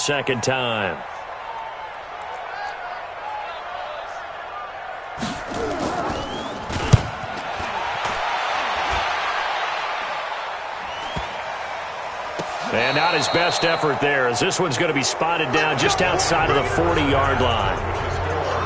second time. And not his best effort there, as this one's going to be spotted down just outside of the 40-yard line.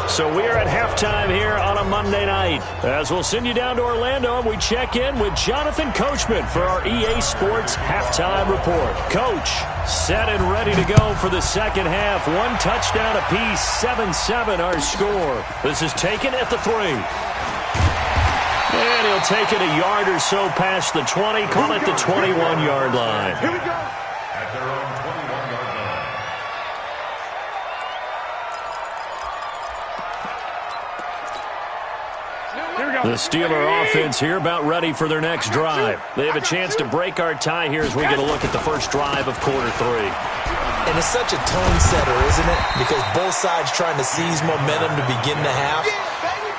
So we are at halftime here on a Monday night, as we'll send you down to Orlando and we check in with Jonathan Coachman for our EA Sports Halftime Report. Coach, set and ready to go for the second half. One touchdown apiece, 7-7 our score. This is taken at the 3. And he'll take it a yard or so past the 20, call it the 21-yard line. Here we go. At their own 21-yard line. Here we go. The Steeler offense here about ready for their next drive. They have a chance to break our tie here as we get a look at the first drive of quarter 3. And it's such a tone setter, isn't it? Because both sides trying to seize momentum to begin the half.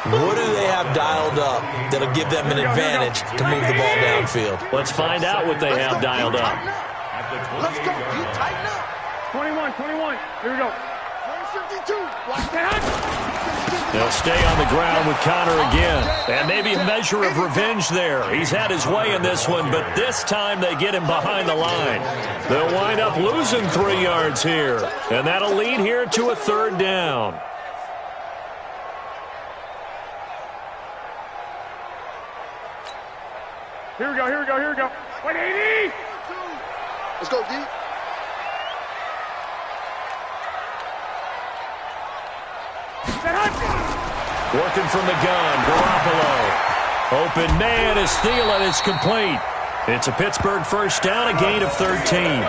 What do they have dialed up that'll give them an advantage to move the ball downfield? Let's find out what they have dialed up. Let's go. You tighten up. 21. Here we go. 152. Block that. They'll stay on the ground with Connor again. And maybe a measure of revenge there. He's had his way in this one, but this time they get him behind the line. They'll wind up losing 3 yards here. And that'll lead here to a third down. Here we go. 180. Let's go, D. Working from the gun, Garoppolo. Open man is Thielen. It's complete. It's a Pittsburgh first down, a gain of 13.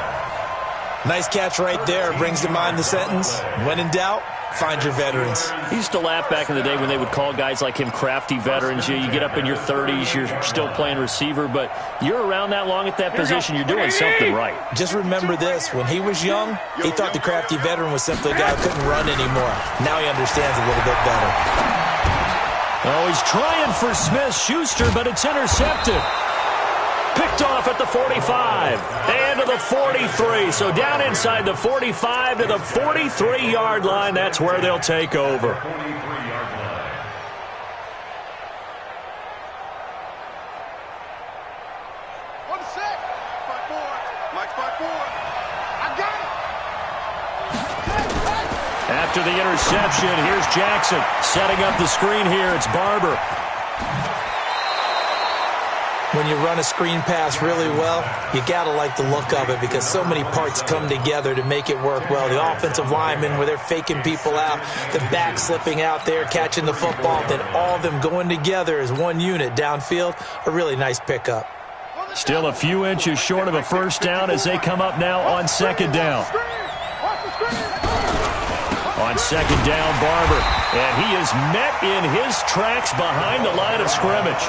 Nice catch right there. Brings to mind the sentence, when in doubt, find your veterans. He used to laugh back in the day when they would call guys like him crafty veterans. You get up in your 30s, you're still playing receiver, but you're around that long at that position, you're doing something right. Just remember this. When he was young, he thought the crafty veteran was simply a guy who couldn't run anymore. Now he understands a little bit better. Oh, he's trying for Smith-Schuster, but it's intercepted. Picked off at the 45 and to the 43. So down inside the 45 to the 43-yard line. That's where they'll take over. 43-yard line. On the set. Spot 4. Mike, spot 4. I got it. After the interception, here's Jackson. Setting up the screen here, it's Barber. When you run a screen pass really well, you got to like the look of it because so many parts come together to make it work well. The offensive linemen, where they're faking people out, the back slipping out there, catching the football, then all of them going together as one unit downfield, a really nice pickup. Still a few inches short of a first down as they come up now on second down. On second down, Barber. And he is met in his tracks behind the line of scrimmage.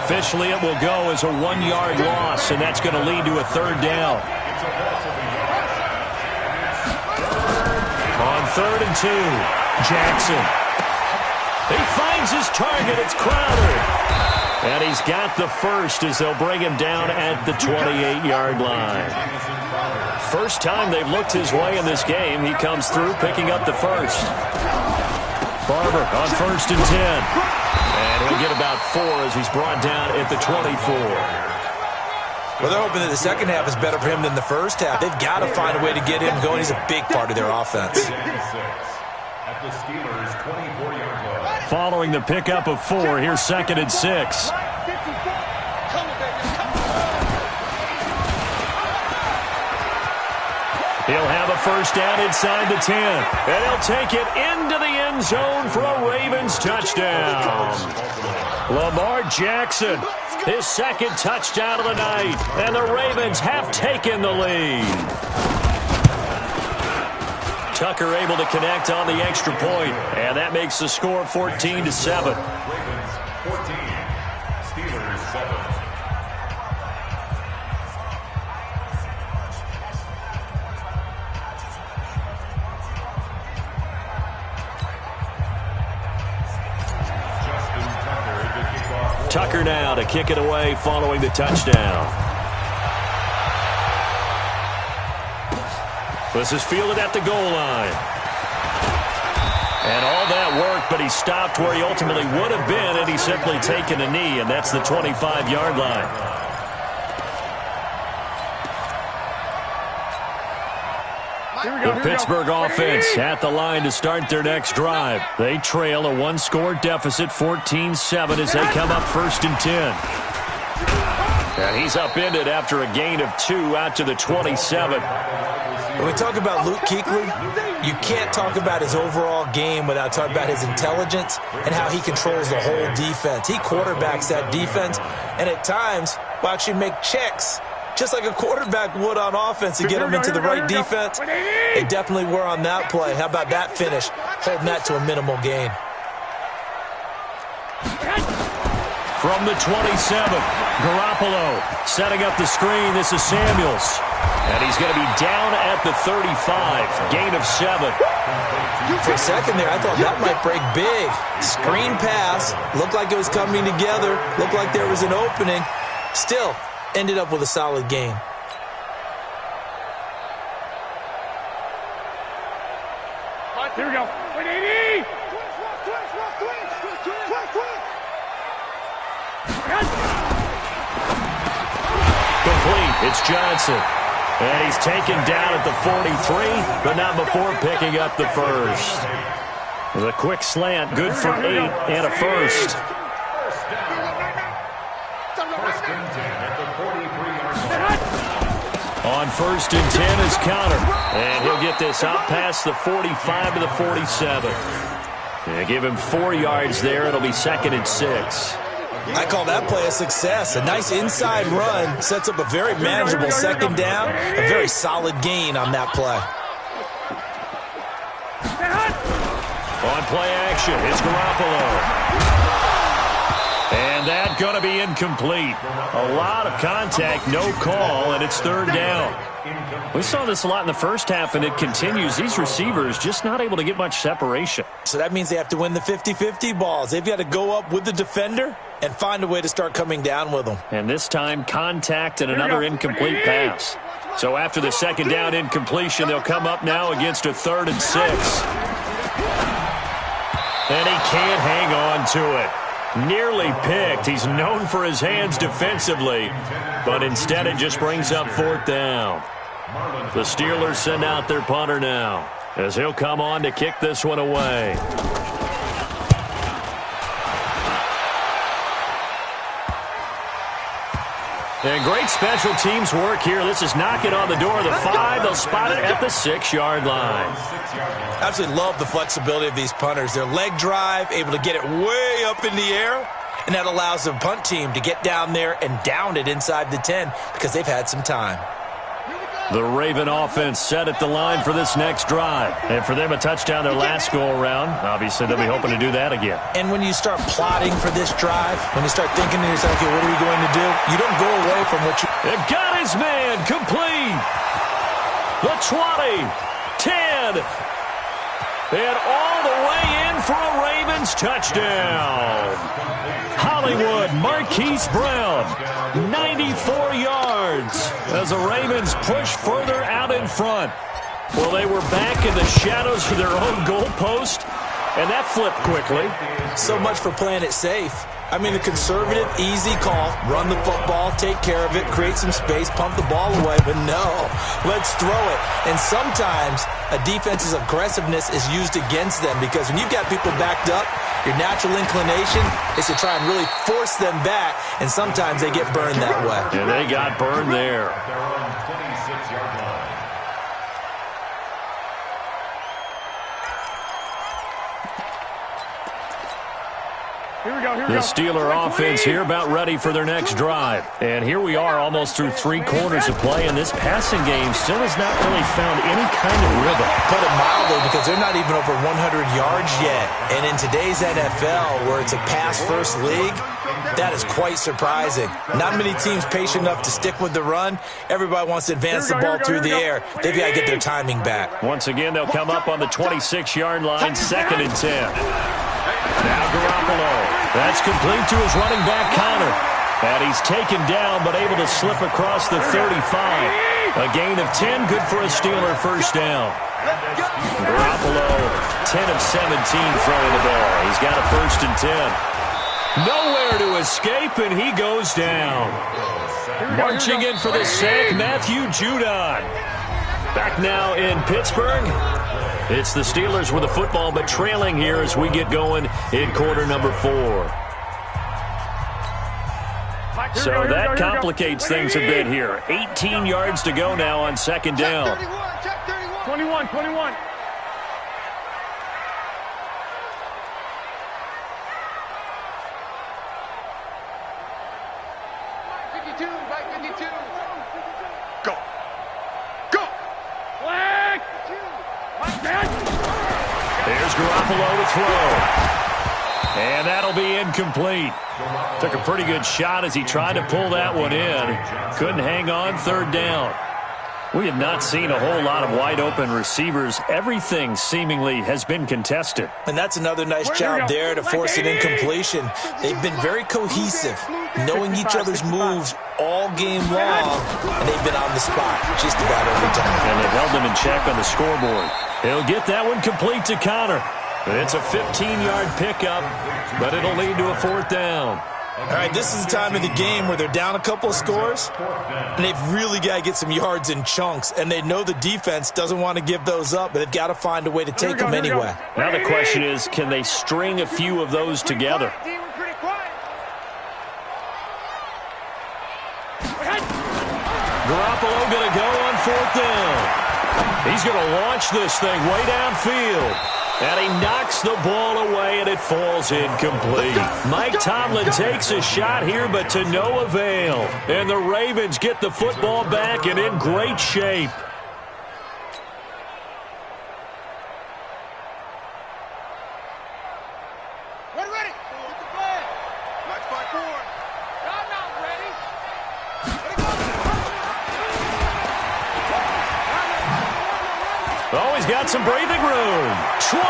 Officially, it will go as a 1-yard loss, and that's going to lead to a third down. On 3rd and 2, Jackson. He finds his target. It's Crowder. And he's got the first as they'll bring him down at the 28-yard line. First time they've looked his way in this game. He comes through picking up the first. Barber on 1st and 10. And he'll get about 4 as he's brought down at the 24. Well, they're hoping that the second half is better for him than the first half. They've got to find a way to get him going. He's a big part of their offense. At the Steelers' 24-yard line. Following the pickup of 4, here's 2nd and 6. He'll have a first down inside the 10. And he'll take it into the end zone for a Ravens touchdown. Lamar Jackson, his second touchdown of the night. And the Ravens have taken the lead. Tucker able to connect on the extra point. And that makes the score 14-7. Ravens 14, Steelers 7. Tucker now to kick it away following the touchdown. This is fielded at the goal line. And all that work, but he stopped where he ultimately would have been, and he's simply taken a knee, and that's the 25-yard line. The Pittsburgh offense at the line to start their next drive. They trail a one-score deficit, 14-7, as they come up 1st and 10. And he's upended after a gain of 2 out to the 27. When we talk about Luke Kuechly, you can't talk about his overall game without talking about his intelligence and how he controls the whole defense. He quarterbacks that defense, and at times will actually make checks just like a quarterback would on offense to get them into the right defense. They definitely were on that play. How about that finish, holding that to a minimal gain. From the 27, Garoppolo setting up the screen. This is Samuels. And he's going to be down at the 35, gain of 7. For a second there, I thought that might break big. Screen pass, looked like it was coming together, looked like there was an opening. Still, ended up with a solid gain. Here we go. 180! Complete. It's Johnson. And he's taken down at the 43, but not before picking up the first. The quick slant, good for 8 and a first. On 1st and 10 is Connor. And he'll get this out past the 45 to the 47. And give him 4 yards there. It'll be 2nd and 6. I call that play a success. A nice inside run sets up a very manageable 2nd down. A very solid gain on that play. On play action, it's Garoppolo. And that's going to be incomplete. A lot of contact, no call, and it's 3rd down. We saw this a lot in the first half, and it continues. These receivers just not able to get much separation. So that means they have to win the 50-50 balls. They've got to go up with the defender and find a way to start coming down with them. And this time, contact and another incomplete pass. So after the 2nd down incompletion, they'll come up now against a 3rd and 6. And he can't hang on to it. Nearly picked. He's known for his hands defensively, but instead it just brings up 4th down. The Steelers send out their punter now, as he'll come on to kick this one away. And great special teams work here. This is knocking on the door of the 5. They'll spot it at the 6-yard line. Absolutely love the flexibility of these punters. Their leg drive, able to get it way up in the air, and that allows the punt team to get down there and down it inside the 10 because they've had some time. The Raven offense set at the line for this next drive. And for them, a touchdown their last go-around. Obviously, they'll be hoping to do that again. And when you start plotting for this drive, when you start thinking to yourself, okay, what are we going to do? You don't go away from what you... They've got his man complete. The 20, 10, and all the way in for a Ravens touchdown. Hollywood Marquise Brown, 94 yards as the Ravens push further out in front. Well, they were back in the shadows of their own goalpost, and that flipped quickly. So much for playing it safe. I mean, the conservative, easy call, run the football, take care of it, create some space, pump the ball away, but no, let's throw it. And sometimes a defense's aggressiveness is used against them because when you've got people backed up, your natural inclination is to try and really force them back, and sometimes they get burned that way. And they got burned there. The Steeler offense here about ready for their next drive. And here we are almost through 3 quarters of play, and this passing game still has not really found any kind of rhythm. Put it mildly, because they're not even over 100 yards yet. And in today's NFL, where it's a pass-first league, that is quite surprising. Not many teams patient enough to stick with the run. Everybody wants to advance the ball through the air. They've got to get their timing back. Once again, they'll come up on the 26-yard line, 2nd and 10. Now Garoppolo. That's complete to his running back, Connor. And he's taken down, but able to slip across the 35. A gain of 10, good for a Steeler first down. Garoppolo, 10 of 17 throwing the ball. He's got a 1st and 10. Nowhere to escape, and he goes down. Marching in for the sack, Matthew Judon. Back now in Pittsburgh. It's the Steelers with the football, but trailing here as we get going in quarter number 4. So that complicates things a bit here. 18 yards to go now on 2nd down. 21. 52. Go. Flag. There's Garoppolo to throw. And that'll be incomplete. Took a pretty good shot as he tried to pull that one in. Couldn't hang on, 3rd down. We have not seen a whole lot of wide-open receivers. Everything seemingly has been contested. And that's another nice job there to force an incompletion. They've been very cohesive, knowing each other's moves all game long, and they've been on the spot just about every time. And they've held them in check on the scoreboard. He'll get that one complete to Connor. It's a 15-yard pickup, but it'll lead to a 4th down. All right, this is the time of the game where they're down a couple of scores, and they've really got to get some yards in chunks, and they know the defense doesn't want to give those up, but they've got to find a way to take them anyway. Now the question is, can they string a few of those together? Garoppolo going to go on 4th down. He's going to launch this thing way downfield. And he knocks the ball away, and it falls incomplete. Mike Tomlin takes a shot here, but to no avail. And the Ravens get the football back and in great shape. Ready. Get the flag. Match by 4. Y'all not ready. Oh, he's got some breathing room. 20.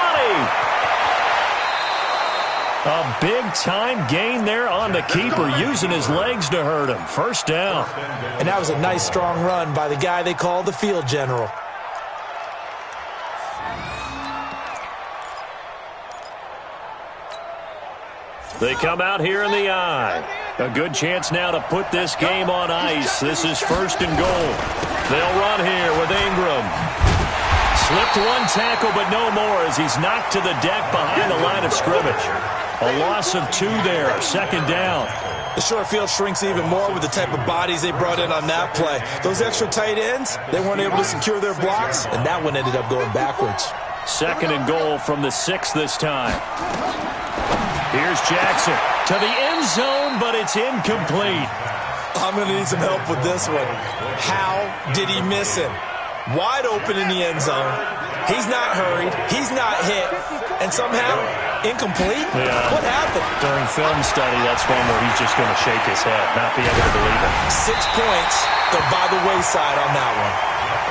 A big-time gain there on the keeper, using his legs to hurt him. 1st down. And that was a nice, strong run by the guy they call the field general. They come out here in the eye. A good chance now to put this game on ice. This is 1st and goal. They'll run here with Ingram. Slipped one tackle, but no more as he's knocked to the deck behind the line of scrimmage. A loss of 2 there, 2nd down. The short field shrinks even more with the type of bodies they brought in on that play. Those extra tight ends, they weren't able to secure their blocks, and that one ended up going backwards. 2nd and goal from the 6 this time. Here's Jackson to the end zone, but it's incomplete. I'm going to need some help with this one. How did he miss him? Wide open in the end zone. He's not hurried. He's not hit. And somehow, incomplete? Yeah. What happened? During film study, that's one where he's just going to shake his head, not be able to believe it. 6 points. They're by the wayside on that one.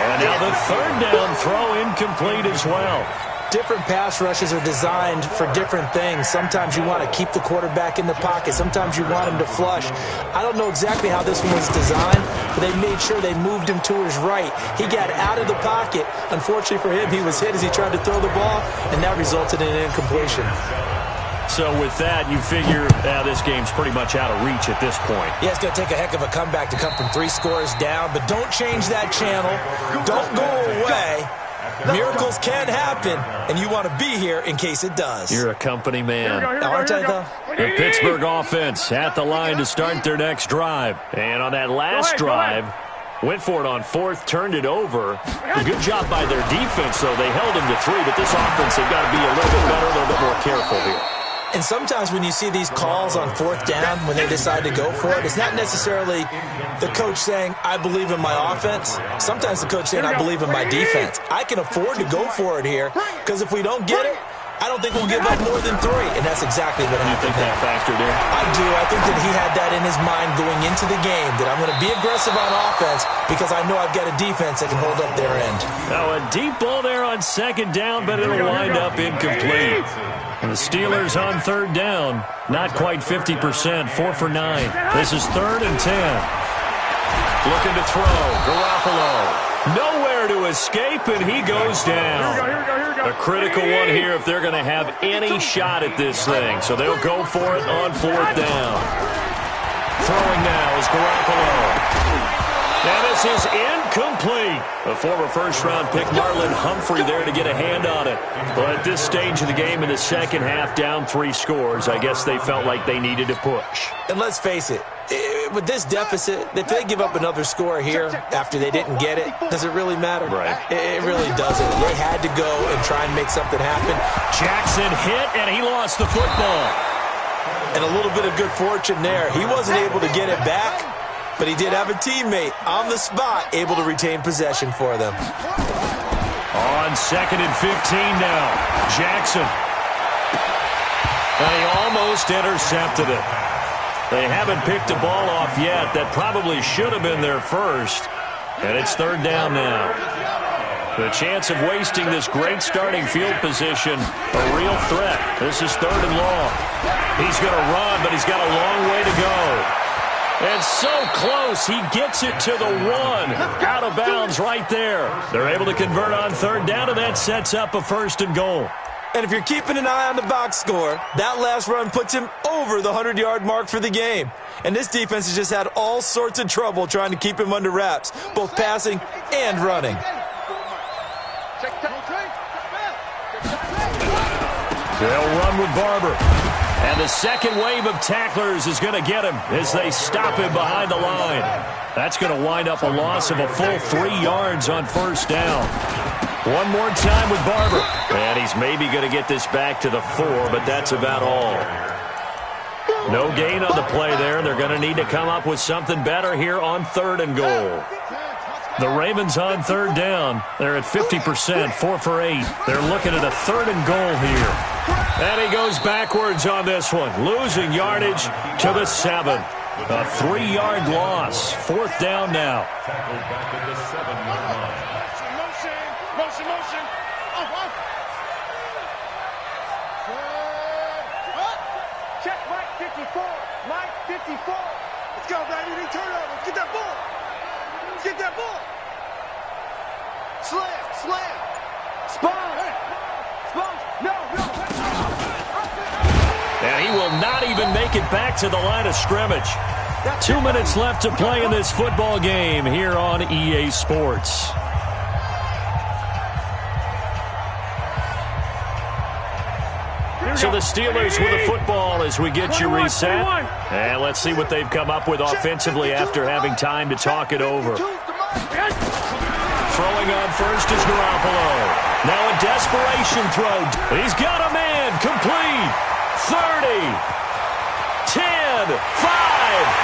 And now the 3rd down throw incomplete as well. Different pass rushes are designed for different things. Sometimes you want to keep the quarterback in the pocket. Sometimes you want him to flush. I don't know exactly how this one was designed, but they made sure they moved him to his right. He got out of the pocket. Unfortunately for him, he was hit as he tried to throw the ball, and that resulted in an incompletion. So with that, you figure this game's pretty much out of reach at this point. Yeah, it's going to take a heck of a comeback to come from 3 scores down, but don't change that channel. Don't go away. Miracles can happen, and you want to be here in case it does. You're a company man. Aren't I, though? The Pittsburgh offense at the line to start their next drive. And on that last drive, went for it on 4th, turned it over. A good job by their defense, though. They held them to 3, but this offense, they've got to be a little bit better, a little bit more careful here. And sometimes when you see these calls on 4th down, when they decide to go for it, it's not necessarily the coach saying, I believe in my offense. Sometimes the coach saying, I believe in my defense. I can afford to go for it here because if we don't get it, I don't think we'll give up more than 3, and that's exactly what happened. You think that factored in? I do. I think that he had that in his mind going into the game, that I'm going to be aggressive on offense because I know I've got a defense that can hold up their end. Now a deep ball there on second down, but it'll wind up incomplete. And the Steelers on third down, not quite 50%, 4 for 9. This is 3rd and 10. Looking to throw, Garoppolo. Nowhere to escape, and he goes down. A critical one here if they're going to have any shot at this thing. So they'll go for it on 4th down. Throwing now is Garoppolo. And this is incomplete. A former first-round pick, Marlon Humphrey, there to get a hand on it. But at this stage of the game in the second half, down 3 scores, I guess they felt like they needed to push. And let's face it, with this deficit, if they give up another score here after they didn't get it, does it really matter? Right. It really doesn't. They had to go and try and make something happen. Jackson hit, and he lost the football. And a little bit of good fortune there. He wasn't able to get it back, but he did have a teammate on the spot able to retain possession for them. On 2nd and 15 now, Jackson. And he almost intercepted it. They haven't picked a ball off yet. That probably should have been their first. And it's 3rd down now. The chance of wasting this great starting field position, a real threat. This is 3rd and long. He's going to run, but he's got a long way to go. And so close, he gets it to the 1. Out of bounds right there. They're able to convert on 3rd down, and that sets up a 1st and goal. And if you're keeping an eye on the box score, that last run puts him over the 100-yard mark for the game. And this defense has just had all sorts of trouble trying to keep him under wraps, both passing and running. They'll run with Barber. And the second wave of tacklers is going to get him as they stop him behind the line. That's going to wind up a loss of a full 3 yards on 1st down. One more time with Barber. And he's maybe going to get this back to the 4, but that's about all. No gain on the play there. They're going to need to come up with something better here on 3rd and goal. The Ravens on 3rd down. They're at 50%, 4 for 8. They're looking at a 3rd and goal here. And he goes backwards on this one, losing yardage to the 7. A 3-yard loss. 4th down now. Tackled back at the 7-yard line. Motion. Check Mike 54. Mike 54. Let's go, baby. Turnover. Get that ball. Get that ball. Slam. Spawn. No. And he will not even make it back to the line of scrimmage. 2 minutes left to play in this football game here on EA Sports. So the Steelers with the football as we get you reset. And let's see what they've come up with offensively after having time to talk it over. Throwing on first is Garoppolo. Now a desperation throw. He's got a man. Complete. 30. 10. 5.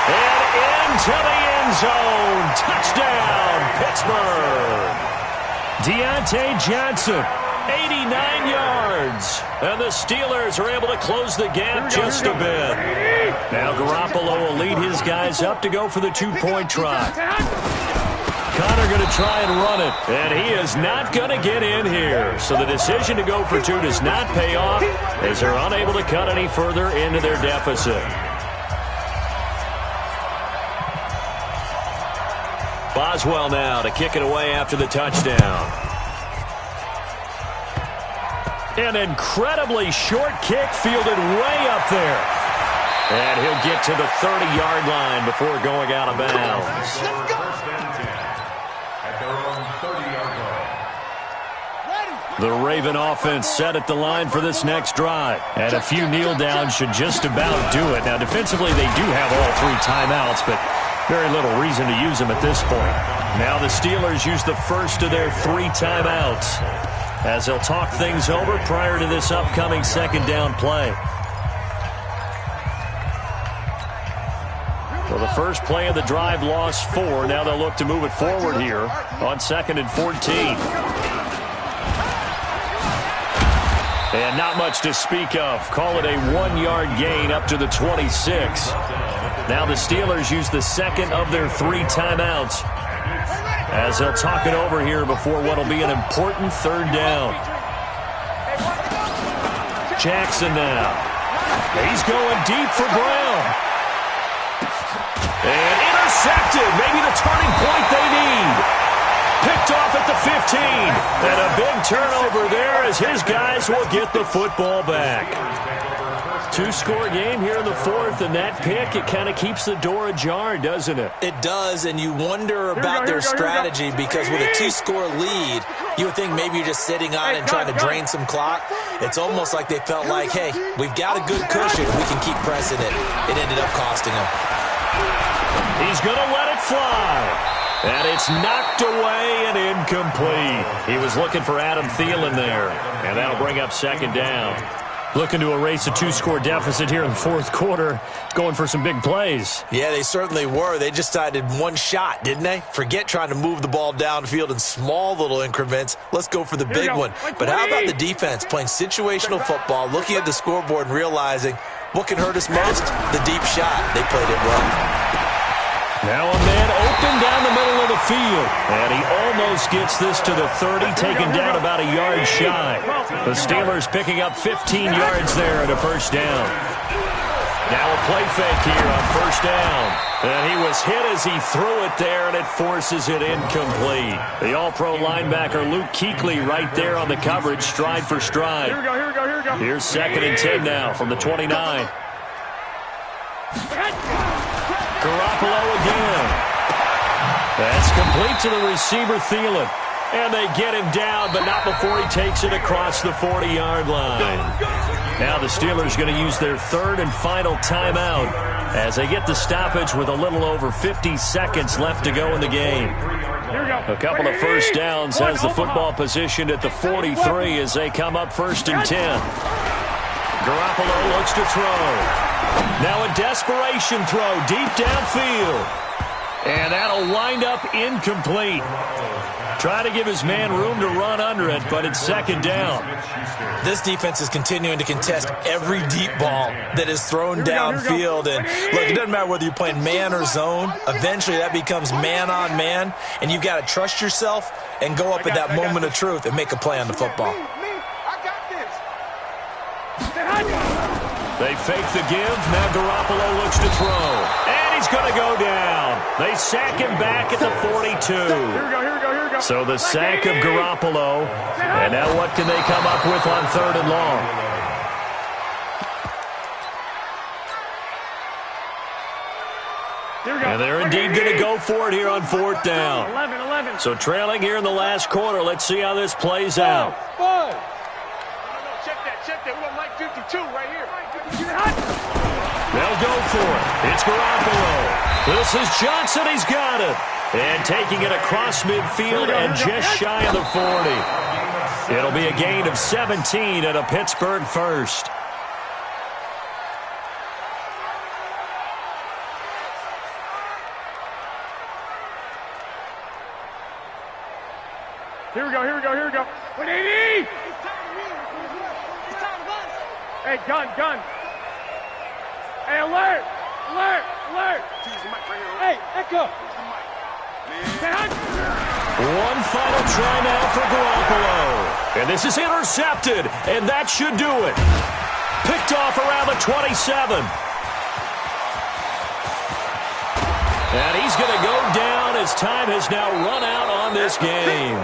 And into the end zone. Touchdown, Pittsburgh. Deontay Johnson. 89 yards. And the Steelers are able to close the gap just a bit. Now Garoppolo will lead his guys up to go for the 2-point try. Connor going to try and run it. And he is not going to get in here. So the decision to go for 2 does not pay off as they're unable to cut any further into their deficit. Boswell now to kick it away after the touchdown. An incredibly short kick fielded way up there. And he'll get to the 30-yard line before going out of bounds. First and 10 at their own 30-yard line. The Raven offense set at the line for this next drive. And a few kneel downs should just about do it. Now, defensively, they do have all 3 timeouts, but very little reason to use them at this point. Now the Steelers use the first of their 3 timeouts as they'll talk things over prior to this upcoming 2nd down play. Well, the first play of the drive lost 4. Now they'll look to move it forward here on 2nd and 14. And not much to speak of. Call it a 1-yard gain up to the 26. Now the Steelers use the second of their 3 timeouts as they'll talk it over here before what will be an important 3rd down. Jackson now. He's going deep for Brown. And intercepted. Maybe the turning point they need. Picked off at the 15. And a big turnover there as his guys will get the football back. 2-score game here in the 4th, and that pick, it kind of keeps the door ajar, doesn't it? It does, and you wonder about their strategy because with a 2-score lead, you would think maybe you're just sitting on it and trying to drain some clock. It's almost like they felt like, hey, we've got a good cushion. We can keep pressing it. It ended up costing them. He's going to let it fly. And it's knocked away and incomplete. He was looking for Adam Thielen there, and that'll bring up 2nd down. Looking to erase a 2-score deficit here in the 4th quarter, going for some big plays. Yeah, they certainly were. They just decided one shot, didn't they? Forget trying to move the ball downfield in small little increments. Let's go for the big one. But how about the defense playing situational football, looking at the scoreboard and realizing what can hurt us most? The deep shot. They played it well. Now a man open down the middle of the field. And he almost gets this to the 30, taken down about a yard shy. The Steelers picking up 15 yards there at a 1st down. Now a play fake here on 1st down. And he was hit as he threw it there, and it forces it incomplete. The all-pro linebacker Luke Kuechly right there on the coverage, stride for stride. Here we go. Here's 2nd and 10 now from the 29. Garoppolo again. That's complete to the receiver, Thielen. And they get him down, but not before he takes it across the 40-yard line. Now the Steelers going to use their 3rd and final timeout as they get the stoppage with a little over 50 seconds left to go in the game. A couple of 1st downs has the football positioned at the 43 as they come up 1st and 10. Garoppolo looks to throw. Now a desperation throw deep downfield. And that'll wind up incomplete. Try to give his man room to run under it, but it's 2nd down. This defense is continuing to contest every deep ball that is thrown downfield. And look, it doesn't matter whether you're playing man or zone. Eventually that becomes man on man, and you've got to trust yourself and go up at that moment of truth and make a play on the football. They fake the give. Now Garoppolo looks to throw. And he's going to go down. They sack him back at the 42. Here we go. So the sack of Garoppolo. And now what can they come up with on 3rd and long? And they're indeed going to go for it here on 4th down. 11. So trailing here in the last quarter. Let's see how this plays out. Check that. We got Mike 52 right here. They'll go for it. It's Garoppolo. This is Johnson. He's got it. And taking it across midfield and just shy of the 40. It'll be a gain of 17 and a Pittsburgh 1st. Here we go. 180! Hey, gun. Hey, alert! Hey, echo! One final try now for Garoppolo. And this is intercepted, and that should do it. Picked off around the 27. And he's going to go down as time has now run out on this game.